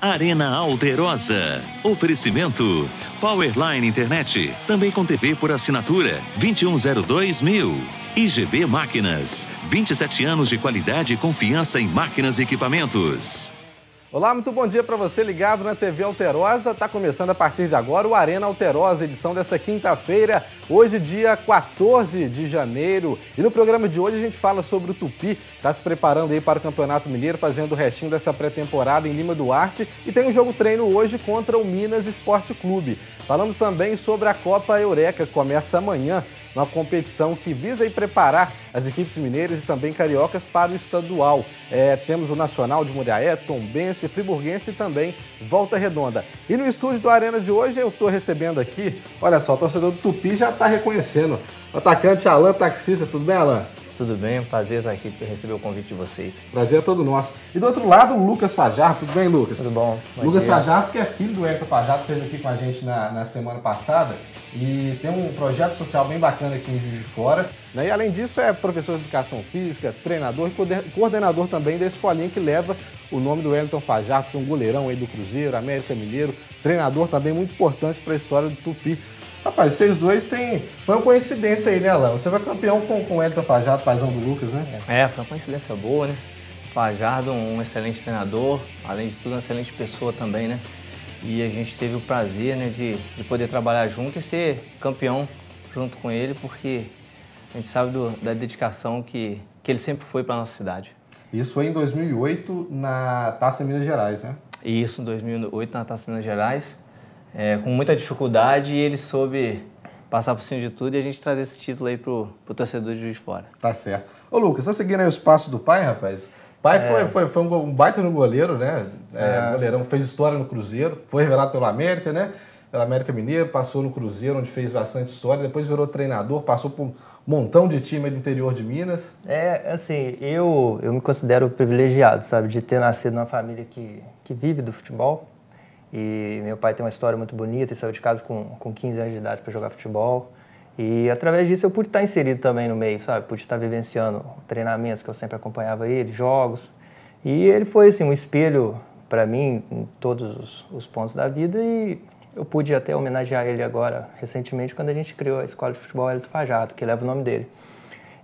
Arena Alterosa. Oferecimento Powerline Internet, também com TV por assinatura, 2102.000. IGB Máquinas, 27 anos de qualidade e confiança em máquinas e equipamentos. Olá, muito bom dia para você ligado na TV Alterosa. Está começando a partir de agora o Arena Alterosa, edição dessa quinta-feira, hoje dia 14 de janeiro. E no programa de hoje a gente fala sobre o Tupi, está se preparando aí para o Campeonato Mineiro, fazendo o restinho dessa pré-temporada em Lima Duarte. E tem um jogo treino hoje contra o Minas Esporte Clube. Falamos também sobre a Copa Eureka, que começa amanhã, uma competição que visa aí preparar as equipes mineiras e também cariocas para o estadual. Temos o Nacional de Muriaé, Tombense, Friburguense e também Volta Redonda. E no estúdio do Arena de hoje eu estou recebendo aqui, olha só, o torcedor do Tupi já está reconhecendo. O atacante Alan Taxista, tudo bem, Alan? Tudo bem, um prazer estar aqui para receber o convite de vocês. Prazer é todo nosso. E do outro lado, o Lucas Fajardo, tudo bem, Lucas? Tudo bom. Lucas Fajardo, que é filho do Hélio Fajardo, que esteve aqui com a gente na semana passada e tem um projeto social bem bacana aqui em Juiz de Fora. E além disso, é professor de educação física, treinador e coordenador também da escolinha que leva o nome do Wellington Fajardo, que é um goleirão aí do Cruzeiro, América Mineiro, treinador também muito importante para a história do Tupi. Rapaz, vocês dois foi uma coincidência aí, né, Alan? Você foi campeão com o Wellington Fajardo, paizão do Lucas, né? Foi uma coincidência boa, né? Fajardo, um excelente treinador, além de tudo, uma excelente pessoa também, né? E a gente teve o prazer, né, de poder trabalhar junto e ser campeão junto com ele, porque a gente sabe da dedicação que ele sempre foi para a nossa cidade. Isso foi em 2008, na Taça Minas Gerais, né? Isso, em 2008, na Taça Minas Gerais. Com muita dificuldade, e ele soube passar por cima de tudo e a gente trazer esse título aí pro torcedor de Juiz de Fora. Tá certo. Ô Lucas, tá seguindo aí os passos do pai, rapaz? Pai foi um baita no goleiro, né? Goleirão, fez história no Cruzeiro, foi revelado pelo América, né? Pelo América Mineiro, passou no Cruzeiro, onde fez bastante história, depois virou treinador, passou por um montão de time do interior de Minas. Assim, eu me considero privilegiado, sabe? De ter nascido numa família que vive do futebol. E meu pai tem uma história muito bonita e saiu de casa com 15 anos de idade para jogar futebol. E através disso eu pude estar inserido também no meio, sabe? Pude estar vivenciando treinamentos que eu sempre acompanhava ele, jogos. E ele foi assim, um espelho para mim em todos os pontos da vida e eu pude até homenagear ele agora, recentemente, quando a gente criou a Escola de Futebol Hélio Fajardo, que leva o nome dele.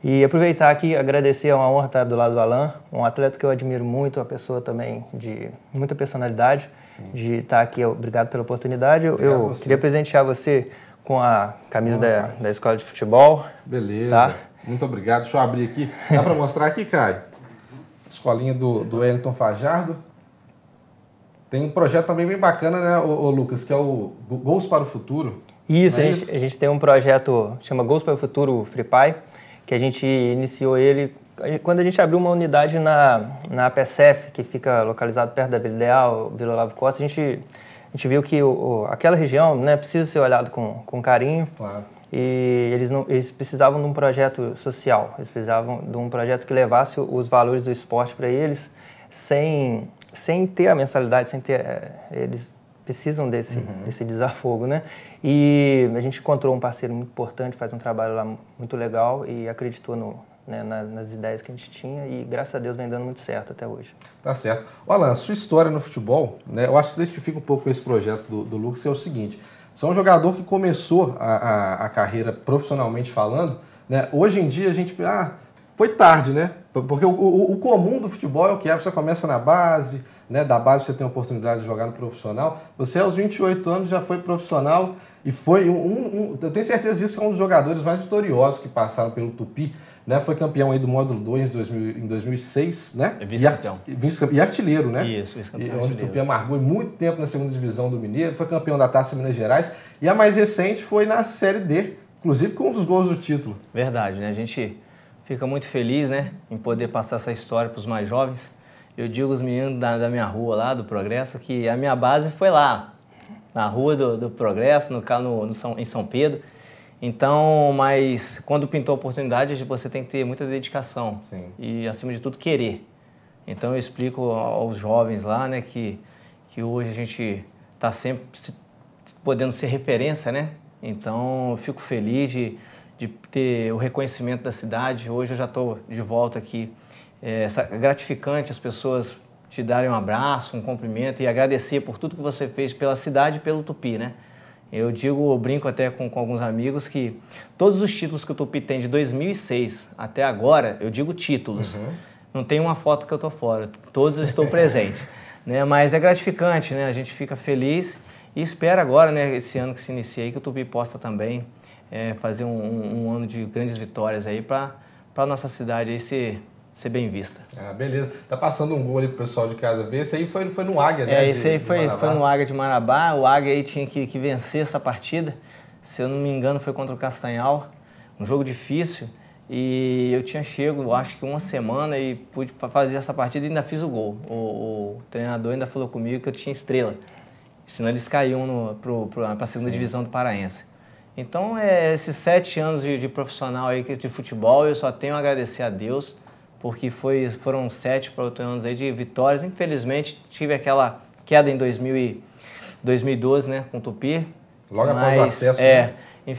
E aproveitar aqui, agradecer, é uma honra estar do lado do Alan, um atleta que eu admiro muito, uma pessoa também de muita personalidade, de estar aqui. Obrigado pela oportunidade. Eu queria presentear você com a camisa da Escola de Futebol. Beleza. Tá? Muito obrigado. Deixa eu abrir aqui. Dá para mostrar aqui, Caio? Escolinha do Wellington Fajardo. Tem um projeto também bem bacana, né, o Lucas, que é o Gols para o Futuro. Isso, a gente tem um projeto, chama Gols para o Futuro Free Pai, que a gente iniciou ele quando a gente abriu uma unidade na APSF, que fica localizado perto da Vila Ideal, Vila Olavo Costa. A gente viu que aquela região, né, precisa ser olhado com carinho. Claro. E eles precisavam de um projeto social, eles precisavam de um projeto que levasse os valores do esporte para eles sem ter a mensalidade, eles precisam desse desafogo, né? E a gente encontrou um parceiro muito importante, faz um trabalho lá muito legal e acreditou nas ideias que a gente tinha e, graças a Deus, vem dando muito certo até hoje. Tá certo. Alan, a sua história no futebol, né, eu acho que se identifica um pouco com esse projeto do Lucas, é o seguinte: você é um jogador que começou a carreira profissionalmente falando, né? Hoje em dia a gente... foi tarde, né? Porque o comum do futebol é o que é, você começa na base, né? Da base você tem a oportunidade de jogar no profissional. Você aos 28 anos já foi profissional e foi eu tenho certeza disso, que é um dos jogadores mais vitoriosos que passaram pelo Tupi, né? Foi campeão aí do Módulo 2 em 2006, né? E artilheiro, né? Isso, vice-campeão. Onde o Tupi amargou muito tempo na segunda divisão do Mineiro, foi campeão da Taça Minas Gerais e a mais recente foi na Série D, inclusive com um dos gols do título. Verdade, né? A gente fica muito feliz, né, em poder passar essa história para os mais jovens. Eu digo aos meninos da minha rua lá, do Progresso, que a minha base foi lá, na rua do Progresso, em São Pedro. Então, mas quando pintou a oportunidade, você tem que ter muita dedicação. Sim. E, acima de tudo, querer. Então, eu explico aos jovens lá, né, que hoje a gente está sempre podendo ser referência, né? Então, eu fico feliz de ter o reconhecimento da cidade. Hoje eu já estou de volta aqui. É gratificante as pessoas te darem um abraço, um cumprimento e agradecer por tudo que você fez pela cidade e pelo Tupi, né? Eu brinco até com alguns amigos que todos os títulos que o Tupi tem de 2006 até agora, eu digo títulos, não tem uma foto que eu tô fora, todos eu estou presente, né? Mas é gratificante, né? A gente fica feliz e espera agora, né, esse ano que se inicia aí, que o Tupi possa também fazer um ano de grandes vitórias aí para a nossa cidade aí ser bem vista. Ah, beleza. Tá passando um gol ali pro pessoal de casa ver. Esse aí foi no Águia, né? Esse aí foi no Águia de Marabá. O Águia aí tinha que vencer essa partida. Se eu não me engano, foi contra o Castanhal. Um jogo difícil. E eu tinha chego, acho que uma semana e pude fazer essa partida e ainda fiz o gol. O treinador ainda falou comigo que eu tinha estrela. Senão eles caíam para a segunda divisão do Paraense. Então, esses 7 anos de profissional aí de futebol, eu só tenho a agradecer a Deus, porque foram 7 para 8 anos aí de vitórias. Infelizmente, tive aquela queda em 2012, né, com o Tupi. Logo após o acesso. Né?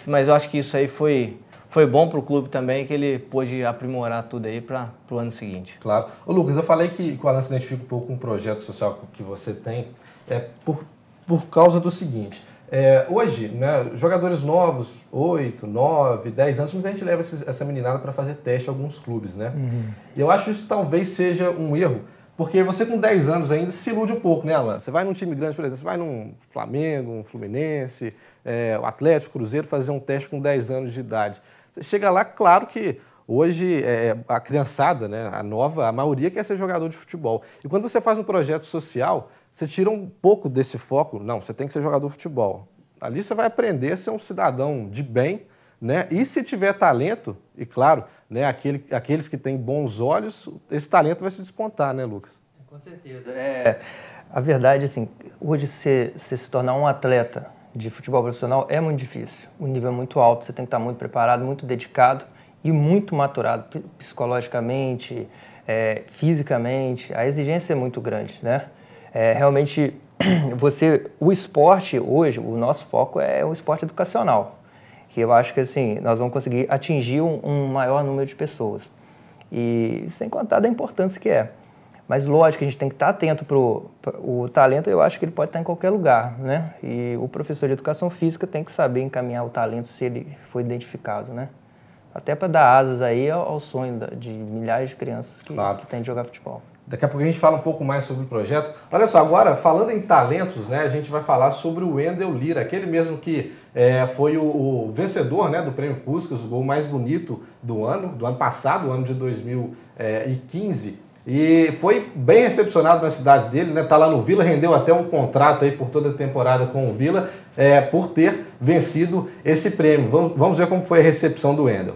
Mas eu acho que isso aí foi bom para o clube também, que ele pôde aprimorar tudo aí para o ano seguinte. Claro. Ô Lucas, eu falei que o Alan se identifica um pouco com o projeto social que você tem, por causa do seguinte. Hoje, né, jogadores novos, 8, 9, 10 anos, muita gente leva essa meninada para fazer teste em alguns clubes, né? E eu acho isso talvez seja um erro, porque você com 10 anos ainda se ilude um pouco, né, Alan? Você vai num time grande, por exemplo, você vai num Flamengo, um Fluminense, o Atlético, Cruzeiro, fazer um teste com 10 anos de idade. Você chega lá, claro que hoje a criançada, né, a maioria quer ser jogador de futebol. E quando você faz um projeto social, você tira um pouco desse foco. Não, você tem que ser jogador de futebol. Ali você vai aprender a ser um cidadão de bem, né? E se tiver talento, e claro, né, aqueles que têm bons olhos, esse talento vai se despontar, né, Lucas? Com certeza. A verdade, assim, hoje você se tornar um atleta de futebol profissional é muito difícil. O nível é muito alto, você tem que estar muito preparado, muito dedicado e muito maturado psicologicamente, fisicamente. A exigência é muito grande, né? Realmente, o esporte hoje, o nosso foco é o esporte educacional, que eu acho que assim, nós vamos conseguir atingir um maior número de pessoas. E sem contar da importância que é. Mas lógico que a gente tem que estar atento o talento, eu acho que ele pode estar em qualquer lugar, né? E o professor de educação física tem que saber encaminhar o talento se ele foi identificado, né? Até para dar asas aí ao sonho de milhares de crianças que têm de jogar futebol. Daqui a pouco a gente fala um pouco mais sobre o projeto. Olha só, agora, falando em talentos, né, a gente vai falar sobre o Wendel Lira, aquele mesmo que foi o vencedor, né, do Prêmio Puskás, o gol mais bonito do ano passado, o ano de 2015. E foi bem recepcionado na cidade dele, né? Tá lá no Vila, rendeu até um contrato aí por toda a temporada com o Vila, por ter vencido esse prêmio. Vamos ver como foi a recepção do Wendel.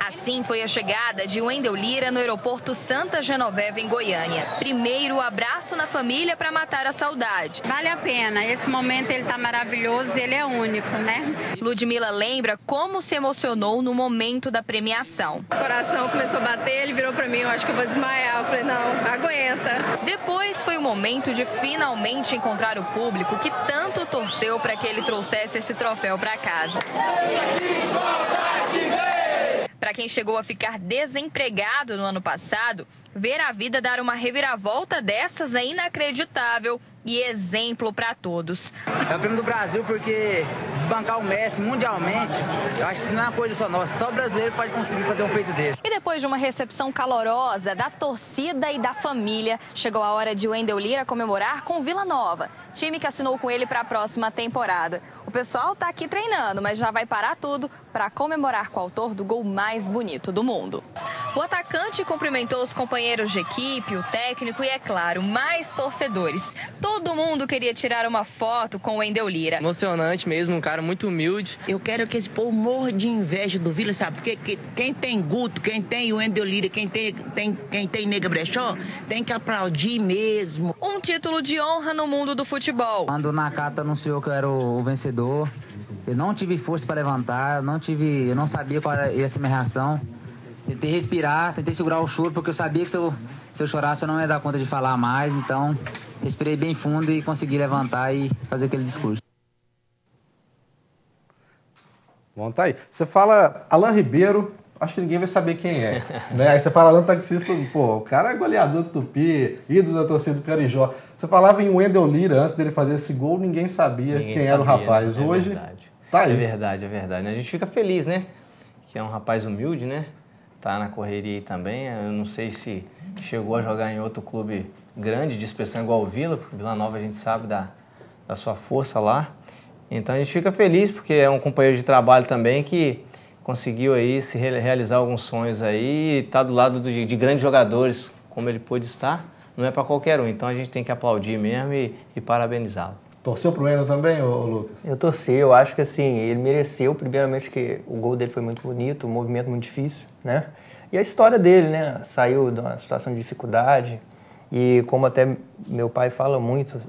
Assim foi a chegada de Wendel Lira no aeroporto Santa Genoveva, em Goiânia. Primeiro, abraço na família para matar a saudade. Vale a pena. Esse momento ele tá maravilhoso, ele é único, né? Ludmila lembra como se emocionou no momento da premiação. O coração começou a bater, ele virou para mim, eu acho que eu vou desmaiar. Eu falei, não, aguenta. Depois foi o momento de finalmente encontrar o público que tanto torceu para que ele trouxesse esse troféu para casa. Para quem chegou a ficar desempregado no ano passado, ver a vida dar uma reviravolta dessas é inacreditável e exemplo para todos. É o prêmio do Brasil porque desbancar o Messi mundialmente, eu acho que isso não é uma coisa só nossa, só o brasileiro pode conseguir fazer um feito desse. E depois de uma recepção calorosa da torcida e da família, chegou a hora de Wendel Lira comemorar com Vila Nova, time que assinou com ele para a próxima temporada. O pessoal está aqui treinando, mas já vai parar tudo para comemorar com o autor do gol mais bonito do mundo. O atacante cumprimentou os companheiros de equipe, o técnico e, é claro, mais torcedores. Todo mundo queria tirar uma foto com o Wendel Lira. Emocionante mesmo, um cara muito humilde. Eu quero que esse povo morra de inveja do Vila, sabe? Porque quem tem Guto, quem tem o Wendel Lira, quem tem Nega Brechó, tem que aplaudir mesmo. Um título de honra no mundo do futebol. Quando o Nakata anunciou que eu era o vencedor, eu não tive força para levantar, eu não sabia qual ia ser a minha reação. Tentei respirar, tentei segurar o choro, porque eu sabia que se eu chorasse eu não ia dar conta de falar mais, então respirei bem fundo e consegui levantar e fazer aquele discurso. Bom, tá aí. Você fala Alan Ribeiro, acho que ninguém vai saber quem é. Né? Aí você fala Alan Taxista, pô, o cara é goleador do Tupi, ídolo da torcida do Carijó. Você falava em Wendel Lira antes dele fazer esse gol, ninguém sabia quem era o rapaz. Hoje, verdade. Tá aí. É verdade, é verdade. A gente fica feliz, né? Que é um rapaz humilde, né? Tá na correria aí também. Eu não sei se chegou a jogar em outro clube grande, de expressão igual o Vila, porque o Vila Nova a gente sabe da sua força lá. Então a gente fica feliz porque é um companheiro de trabalho também que conseguiu aí se realizar alguns sonhos aí e tá do lado de grandes jogadores como ele pôde estar. Não é para qualquer um, então a gente tem que aplaudir mesmo e parabenizá-lo. Torceu pro Wendel também, Lucas? Eu torci, eu acho que assim, ele mereceu, primeiramente que o gol dele foi muito bonito, um movimento muito difícil, né? E a história dele, né? Saiu de uma situação de dificuldade e como até meu pai fala muito,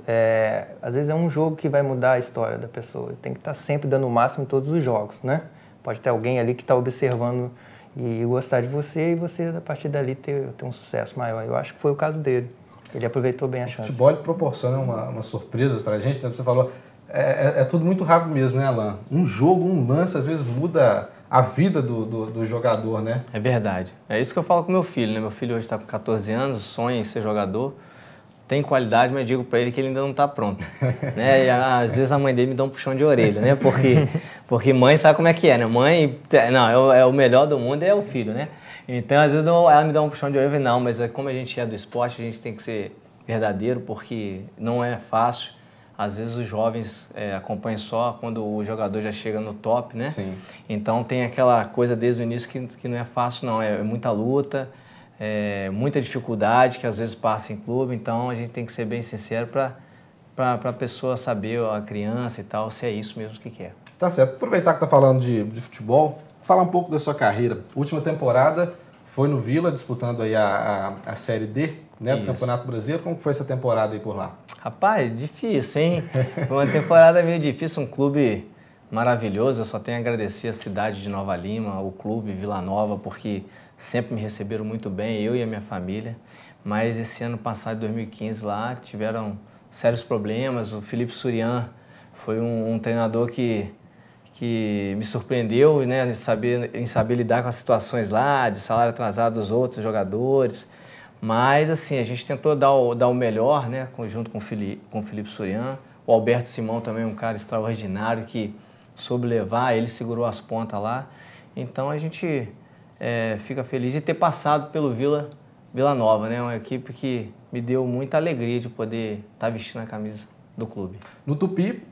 às vezes é um jogo que vai mudar a história da pessoa. Tem que estar sempre dando o máximo em todos os jogos, né? Pode ter alguém ali que está observando e gostar de você e você, a partir dali, ter um sucesso maior. Eu acho que foi o caso dele. Ele aproveitou bem a chance. O futebol proporciona umas surpresas pra gente, né? Você falou, é tudo muito rápido mesmo, né, Alan? Um jogo, um lance, às vezes muda a vida do jogador, né? É verdade. É isso que eu falo com meu filho, né? Meu filho hoje está com 14 anos, sonha em ser jogador, tem qualidade, mas digo pra ele que ele ainda não está pronto. Né? E, às vezes a mãe dele me dá um puxão de orelha, né? Porque mãe sabe como é que é, né? Mãe, não, é o melhor do mundo é o filho, né? Então, às vezes, ela me dá um puxão de orelha e não, mas como a gente é do esporte, a gente tem que ser verdadeiro, porque não é fácil. Às vezes, os jovens acompanham só quando o jogador já chega no top, né? Sim. Então, tem aquela coisa desde o início que não é fácil, não. É muita luta, muita dificuldade que às vezes passa em clube. Então, a gente tem que ser bem sincero para a pessoa saber, a criança e tal, se é isso mesmo que quer. Tá certo. Aproveitar que tá falando de futebol, falar um pouco da sua carreira. Última temporada foi no Vila, disputando aí a Série D, né, do Campeonato Brasileiro. Como foi essa temporada aí por lá? Rapaz, difícil, hein? Foi uma temporada meio difícil, um clube maravilhoso. Eu só tenho a agradecer a cidade de Nova Lima, o clube Vila Nova, porque sempre me receberam muito bem, eu e a minha família. Mas esse ano passado, 2015, lá tiveram sérios problemas. O Felipe Surian foi um treinador que me surpreendeu, né, em saber lidar com as situações lá, de salário atrasado dos outros jogadores. Mas, assim, a gente tentou dar o melhor, né, junto com o Felipe Surian. O Alberto Simão também é um cara extraordinário que soube levar, ele segurou as pontas lá. Então, a gente fica feliz de ter passado pelo Vila Nova, né, uma equipe que me deu muita alegria de poder estar vestindo a camisa do clube. No Tupi,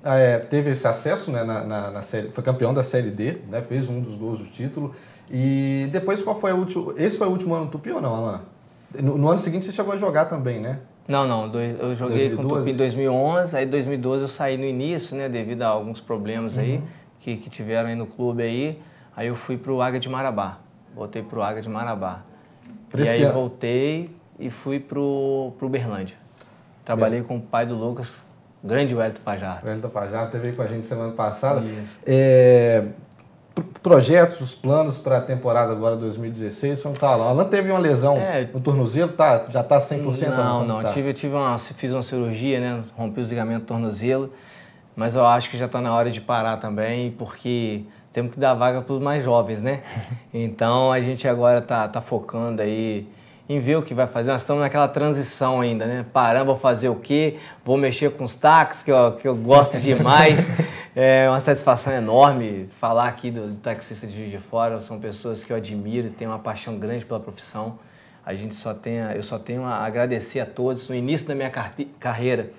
teve esse acesso, né, na série, foi campeão da Série D, né, fez um dos gols do título. E depois, qual foi o último? Esse foi o último ano no Tupi ou não, Alan? No ano seguinte você chegou a jogar também, né? Não, eu joguei 2012? Com o Tupi em 2011, aí em 2012 eu saí no início, né, devido a alguns problemas aí que tiveram aí no clube aí. Aí eu fui pro Águia de Marabá, voltei pro Águia de Marabá. E aí voltei e fui pro Uberlândia. Trabalhei com o pai do Lucas, o grande Wellington Fajardo. O Wellington Fajardo esteve aí com a gente semana passada. Projetos, os planos para a temporada agora 2016, como tá lá? Alan teve uma lesão no tornozelo, já está 100%? Não, fiz uma cirurgia, né? Rompi os ligamentos do tornozelo, mas eu acho que já está na hora de parar também, porque temos que dar vaga para os mais jovens, né? Então a gente agora tá focando aí em ver o que vai fazer. Nós estamos naquela transição ainda, né? Paramos, vou fazer o quê? Vou mexer com os táxis, que eu gosto demais. É uma satisfação enorme falar aqui do taxista de Juiz de Fora. São pessoas que eu admiro, tenho uma paixão grande pela profissão. Eu só tenho a agradecer a todos. No início da minha carreira,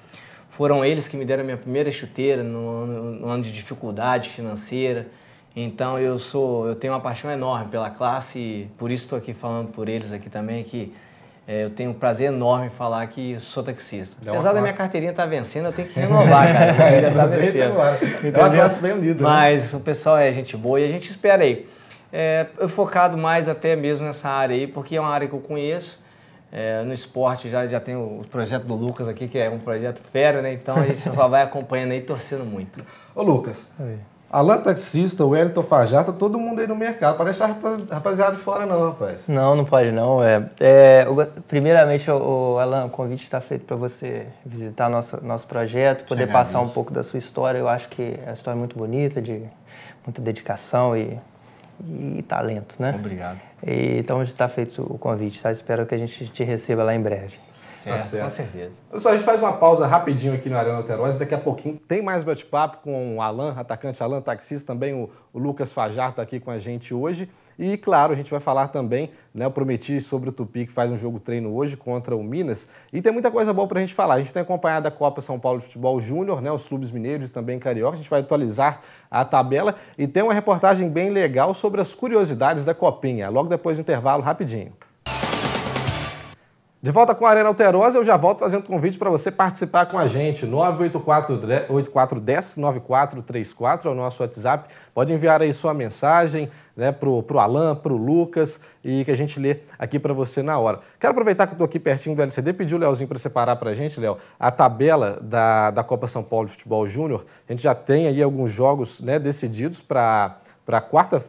foram eles que me deram a minha primeira chuteira no ano de dificuldade financeira. Então eu tenho uma paixão enorme pela classe e por isso estou aqui falando por eles aqui também, que eu tenho um prazer enorme em falar que sou taxista. Apesar da minha carteirinha estar vencendo, eu tenho que renovar, cara. Ainda está vencendo. É uma classe bem unida. Mas o pessoal é gente boa e a gente espera aí. Eu focado mais até mesmo nessa área aí, porque é uma área que eu conheço. No esporte já tem o projeto do Lucas aqui, que é um projeto fera, né? Então a gente só vai acompanhando aí e torcendo muito. Ô Lucas, Alan Taxista, o Wellington Fajardo, todo mundo aí no mercado. Parece rapaziada de fora não, rapaz. Não pode não. Primeiramente, Alan, o convite está feito para você visitar nosso projeto, poder passar um pouco da sua história. Eu acho que é uma história muito bonita, de muita dedicação e e talento, né? Obrigado. Então, está feito o convite, tá? Espero que a gente te receba lá em breve. Certo. Com certeza. Pessoal, a gente faz uma pausa rapidinho aqui no Arena Alterosa. Daqui a pouquinho tem mais bate-papo com o Alan, atacante Alan, taxista, também o Lucas Fajar está aqui com a gente hoje. E, claro, a gente vai falar também, né, eu prometi sobre o Tupi, que faz um jogo treino hoje contra o Minas. E tem muita coisa boa para a gente falar. A gente tem acompanhado a Copa São Paulo de Futebol Júnior, né, os clubes mineiros e também carioca. A gente vai atualizar a tabela e tem uma reportagem bem legal sobre as curiosidades da Copinha. Logo depois do intervalo, rapidinho. De volta com a Arena Alterosa, eu já volto fazendo convite para você participar com a gente. 984-9434 é o nosso WhatsApp. Pode enviar aí sua mensagem, né, pro Alan, pro Lucas, e que a gente lê aqui para você na hora. Quero aproveitar que eu estou aqui pertinho do LCD, pedir o Leozinho para separar para a gente, Léo, a tabela da Copa São Paulo de Futebol Júnior. A gente já tem aí alguns jogos, né, decididos para a quarta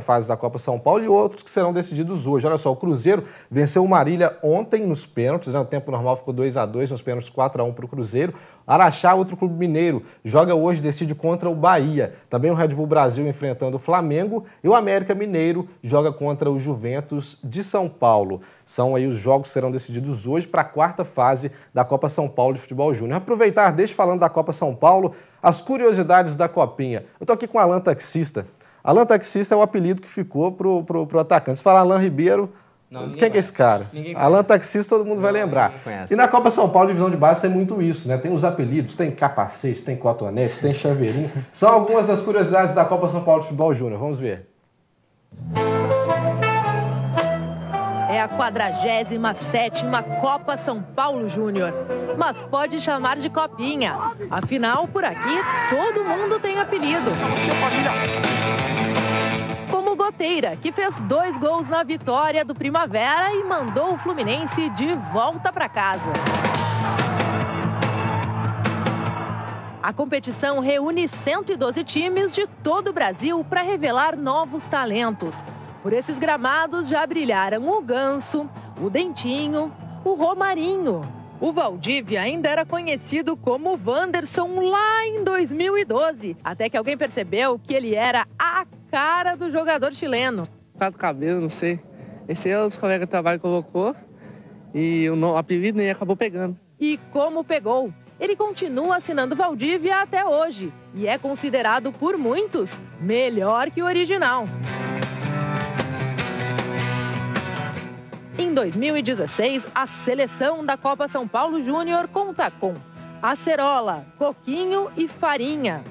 fase da Copa São Paulo e outros que serão decididos hoje. Olha só, o Cruzeiro venceu o Marília ontem nos pênaltis, né? No tempo normal ficou 2-2, nos pênaltis 4-1 para o Cruzeiro. Araxá, outro clube mineiro, joga hoje, decide contra o Bahia. Também o Red Bull Brasil enfrentando o Flamengo e o América Mineiro joga contra o Juventus de São Paulo. São aí os jogos que serão decididos hoje para a quarta fase da Copa São Paulo de Futebol Júnior. Aproveitar, deixa falando da Copa São Paulo, as curiosidades da Copinha. Eu estou aqui com o Alan Taxista. Alan Taxista é o apelido que ficou pro atacante. Se falar Alan Ribeiro, quem que é esse cara? Alan Taxista todo mundo vai lembrar. E na Copa São Paulo, divisão de base, tem muito isso, né? Tem os apelidos, tem capacete, tem cotonete, tem chaveirinho. São algumas das curiosidades da Copa São Paulo de Futebol Júnior. Vamos ver. É a 47ª Copa São Paulo Júnior, mas pode chamar de Copinha. Afinal, por aqui, todo mundo tem apelido. Como o Goteira, que fez 2 gols na vitória do Primavera e mandou o Fluminense de volta para casa. A competição reúne 112 times de todo o Brasil para revelar novos talentos. Por esses gramados já brilharam o Ganso, o Dentinho, o Romarinho. O Valdívia ainda era conhecido como Wanderson lá em 2012, até que alguém percebeu que ele era a cara do jogador chileno. Por causa do cabelo, não sei. Esse é os colegas de trabalho colocou e o apelido nem acabou pegando. E como pegou? Ele continua assinando Valdívia até hoje e é considerado por muitos melhor que o original. Em 2016, a seleção da Copa São Paulo Júnior conta com acerola, coquinho e farinha,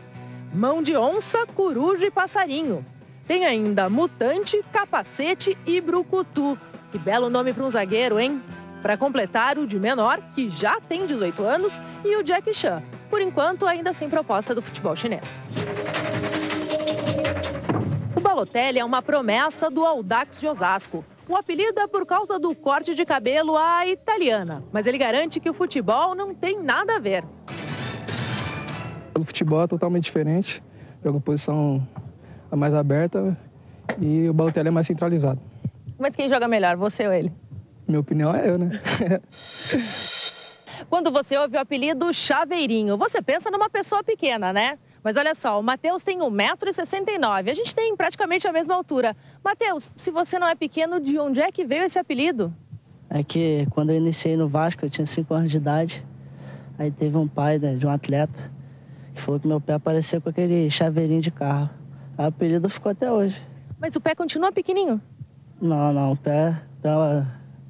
mão de onça, coruja e passarinho. Tem ainda mutante, capacete e brucutu. Que belo nome para um zagueiro, hein? Para completar, o de menor, que já tem 18 anos, e o Jack Chan, por enquanto ainda sem proposta do futebol chinês. O Balotelli é uma promessa do Audax de Osasco. O apelido é por causa do corte de cabelo à italiana, mas ele garante que o futebol não tem nada a ver. O futebol é totalmente diferente, joga posição mais aberta e o Balotelli é mais centralizado. Mas quem joga melhor, você ou ele? Minha opinião é eu, né? Quando você ouve o apelido Chaveirinho, você pensa numa pessoa pequena, né? Mas olha só, o Matheus tem 1,69 m, a gente tem praticamente a mesma altura. Matheus, se você não é pequeno, de onde é que veio esse apelido? É que quando eu iniciei no Vasco, eu tinha 5 anos de idade. Aí teve um pai de um atleta que falou que meu pé apareceu com aquele chaveirinho de carro. Aí o apelido ficou até hoje. Mas o pé continua pequenininho? Não, o pé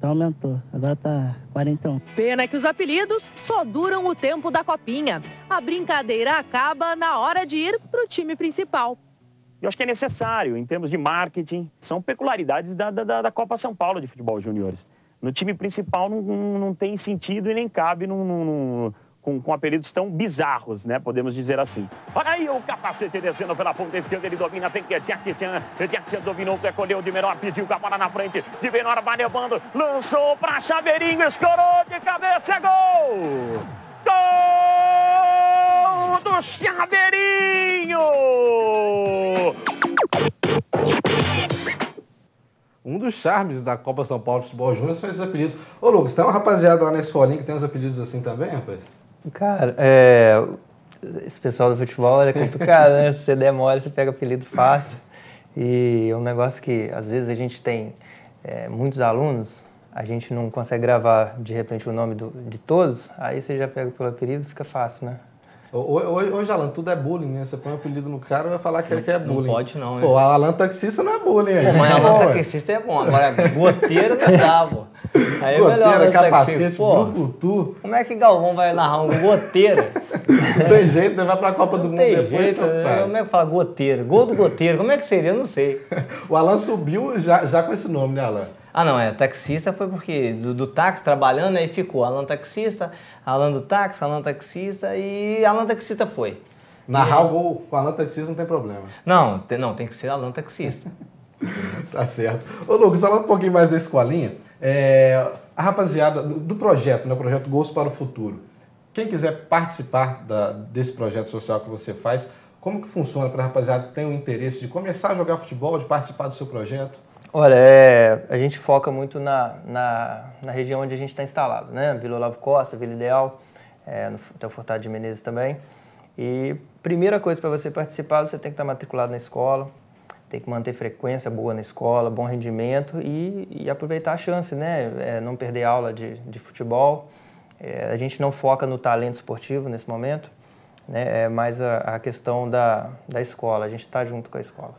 aumentou. Agora tá 41. Pena que os apelidos só duram o tempo da copinha. A brincadeira acaba na hora de ir pro time principal. Eu acho que é necessário, em termos de marketing. São peculiaridades da Copa São Paulo de Futebol Juniores. No time principal não tem sentido e nem cabe com apelidos tão bizarros, né? Podemos dizer assim. Olha aí o capacete descendo pela ponta esquerda, ele domina, tem que Jack Chan dominou, recolheu de menor, pediu com a bola na frente, de menor vai levando, lançou pra Chaveirinho, escorou de cabeça, é gol! Gol do Chaveirinho! Um dos charmes da Copa São Paulo de Futebol Júnior são esses apelidos. Ô, Lucas, tem uma rapaziada lá na escolinha que tem uns apelidos assim também, rapaz? Cara, esse pessoal do futebol é complicado, né? Se você der mole, você pega apelido fácil. E é um negócio que, às vezes, a gente tem muitos alunos, a gente não consegue gravar, de repente, o nome de todos, aí você já pega pelo apelido, fica fácil, né? Hoje, Alan, tudo é bullying, né? Você põe o apelido no cara e vai falar que é bullying. Não pode não, né? Pô, Alan taxista não é bullying, hein? Pô, mas Alan taxista é bom, agora goteiro não dá, pô. Aí é goteira, capacete, brucutu. Como é que Galvão vai narrar um goteira? Não tem jeito, né? Vai pra Copa do Mundo depois. Jeito, como é que fala goteiro? Gol do goteiro, como é que seria? Eu não sei. O Alan subiu já com esse nome, né, Alan? Ah, não, taxista foi porque do táxi trabalhando, aí ficou Alan taxista, Alan do táxi, Alan taxista e Alan taxista foi. Narrar o gol com Alan taxista não tem problema. Não, tem que ser Alan taxista. Tá certo. Ô, Lucas, falando um pouquinho mais da escolinha, a rapaziada do projeto, né, o projeto Gols para o Futuro, quem quiser participar desse projeto social que você faz, como que funciona para a rapaziada que tem o interesse de começar a jogar futebol, de participar do seu projeto? Olha, a gente foca muito na região onde a gente está instalado, né? Vila Olavo Costa, Vila Ideal, até o Furtado de Menezes também. E primeira coisa para você participar, você tem que estar matriculado na escola, tem que manter frequência boa na escola, bom rendimento e aproveitar a chance, né? Não perder aula de futebol. A gente não foca no talento esportivo nesse momento, né? É mais a questão da escola, a gente está junto com a escola.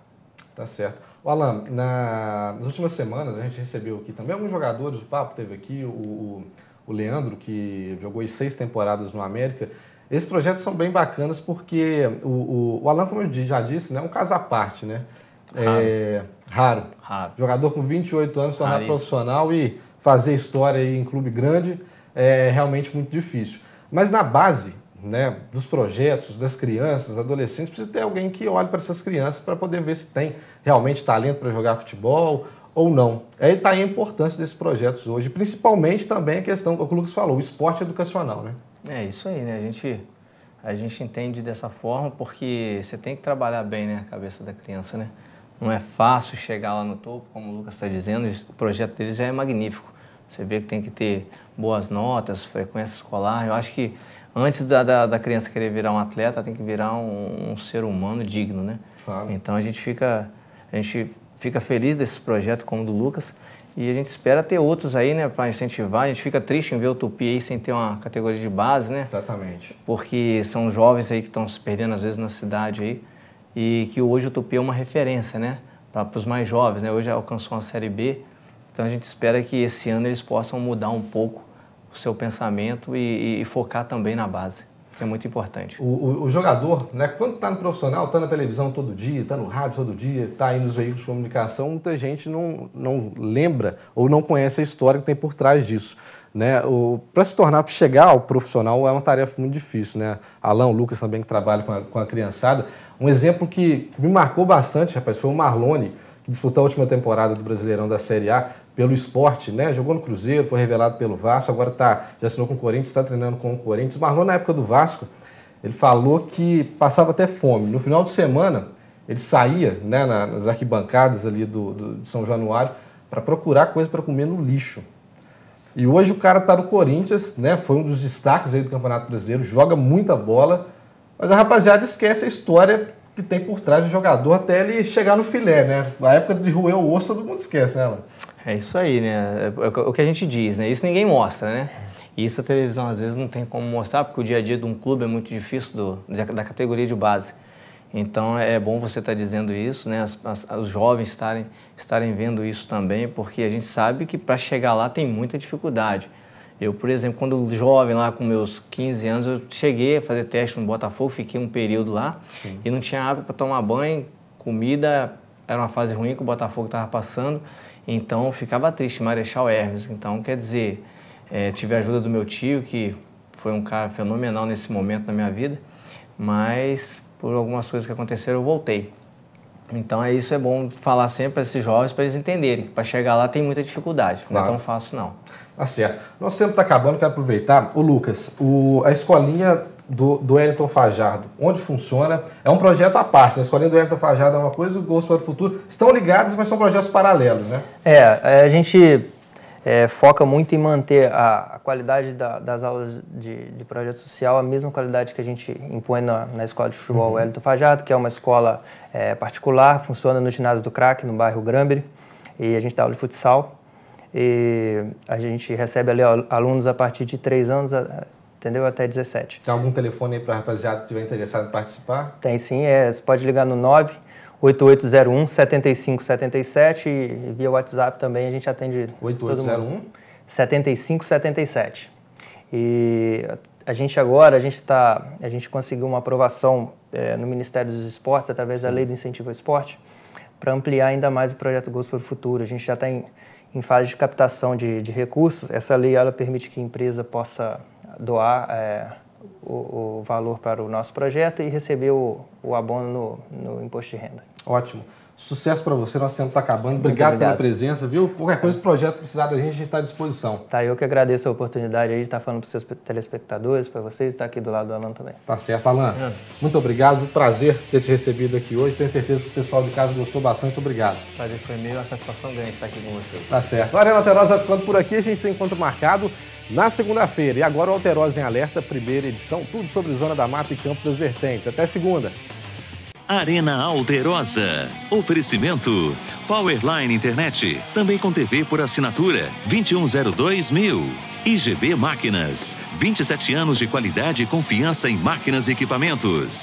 Tá certo. O Alan, nas últimas semanas a gente recebeu aqui também alguns jogadores, o Papo teve aqui, o Leandro, que jogou 6 temporadas no América. Esses projetos são bem bacanas porque o Alan, como eu já disse, né, é um caso à parte, né? Raro. Jogador com 28 anos se tornar profissional e fazer história em clube grande é realmente muito difícil. Mas na base, né, dos projetos, das crianças, adolescentes, precisa ter alguém que olhe para essas crianças para poder ver se tem realmente talento para jogar futebol ou não. Aí está aí a importância desses projetos hoje, principalmente também a questão que o Lucas falou, o esporte educacional, né? É isso aí, né? A gente entende dessa forma porque você tem que trabalhar bem, né, a cabeça da criança, né? Não é fácil chegar lá no topo, como o Lucas está dizendo, o projeto dele já é magnífico. Você vê que tem que ter boas notas, frequência escolar. Eu acho que antes da criança querer virar um atleta, tem que virar um ser humano digno, né? Claro. Então a gente fica feliz desse projeto como o do Lucas e a gente espera ter outros aí, né, para incentivar. A gente fica triste em ver o Tupi aí sem ter uma categoria de base, né? Exatamente. Porque são jovens aí que estão se perdendo às vezes na cidade aí e que hoje o Tupi é uma referência, né, para os mais jovens, né? Hoje alcançou uma Série B, então a gente espera que esse ano eles possam mudar um pouco o seu pensamento e focar também na base, que é muito importante. O jogador, né, quando está no profissional, está na televisão todo dia, está no rádio todo dia, está aí nos veículos de comunicação, muita gente não lembra ou não conhece a história que tem por trás disso. Né? Para se tornar, para chegar ao profissional é uma tarefa muito difícil. Né? Alan, o Lucas também que trabalha com a criançada. Um exemplo que me marcou bastante, rapaz, foi o Marlone, que disputou a última temporada do Brasileirão da Série A, pelo Sport, né? Jogou no Cruzeiro, foi revelado pelo Vasco, agora já assinou com o Corinthians, está treinando com o Corinthians. O Marlon, na época do Vasco, ele falou que passava até fome. No final de semana, ele saía, né, nas arquibancadas ali do São Januário para procurar coisa para comer no lixo. E hoje o cara está no Corinthians, né? Foi um dos destaques aí do Campeonato Brasileiro, joga muita bola, mas a rapaziada esquece a história que tem por trás do jogador até ele chegar no filé, né? Na época de roer o osso, todo mundo esquece, né, Alan? É isso aí, né? É o que a gente diz, né? Isso ninguém mostra, né? E isso a televisão às vezes não tem como mostrar, porque o dia a dia de um clube é muito difícil da categoria de base. Então é bom você estar dizendo isso, né? Os jovens estarem vendo isso também, porque a gente sabe que para chegar lá tem muita dificuldade. Eu, por exemplo, quando jovem lá com meus 15 anos, eu cheguei a fazer teste no Botafogo, fiquei um período lá. Sim. E não tinha água para tomar banho, comida, era uma fase ruim que o Botafogo estava passando, então eu ficava triste, Marechal Hermes. Então, quer dizer, tive a ajuda do meu tio, que foi um cara fenomenal nesse momento na minha vida, mas por algumas coisas que aconteceram eu voltei. Então isso é bom falar sempre para esses jovens, para eles entenderem que para chegar lá tem muita dificuldade, claro. Não é tão fácil não. Tá certo. Nosso tempo está acabando, quero aproveitar. O Lucas, a escolinha do Wellington Fajardo, onde funciona? É um projeto à parte, né? A escolinha do Wellington Fajardo é uma coisa, o Gols para o Futuro estão ligados, mas são projetos paralelos, né? A gente foca muito em manter a qualidade das aulas de projeto social, a mesma qualidade que a gente impõe na Escola de Futebol Wellington Fajardo, que é uma escola particular, funciona no ginásio do Crack, no bairro Granbury, e a gente dá aula de futsal. E a gente recebe ali alunos a partir de 3 anos, entendeu? Até 17. Tem algum telefone aí para a rapaziada que estiver interessado em participar? Tem sim, você pode ligar no 98801-7577 e via WhatsApp também a gente atende 8801? 7577. E a gente conseguiu uma aprovação no Ministério dos Esportes, através da Lei do Incentivo ao Esporte, para ampliar ainda mais o projeto Gols para o Futuro. A gente já está em fase de captação de recursos. Essa lei ela permite que a empresa possa doar o valor para o nosso projeto e receber o abono no imposto de renda. Ótimo. Sucesso para você, nosso tempo está acabando. Obrigado pela presença, viu? Qualquer coisa, o projeto precisar da gente está à disposição. Tá, eu que agradeço a oportunidade aí de estar falando para os seus telespectadores, para vocês, estar aqui do lado do Alan também. Tá certo, Alan. Muito obrigado, um prazer ter te recebido aqui hoje. Tenho certeza que o pessoal de casa gostou bastante. Obrigado. Prazer foi meu, uma satisfação grande estar aqui com vocês. Tá certo. O Arena Alterosa vai ficando por aqui, a gente tem encontro marcado na segunda-feira. E agora o Alterosa em Alerta, primeira edição, tudo sobre Zona da Mata e Campo das Vertentes. Até segunda. Arena Alterosa. Oferecimento Powerline Internet, também com TV por assinatura 2102.000. IGB Máquinas, 27 anos de qualidade e confiança em máquinas e equipamentos.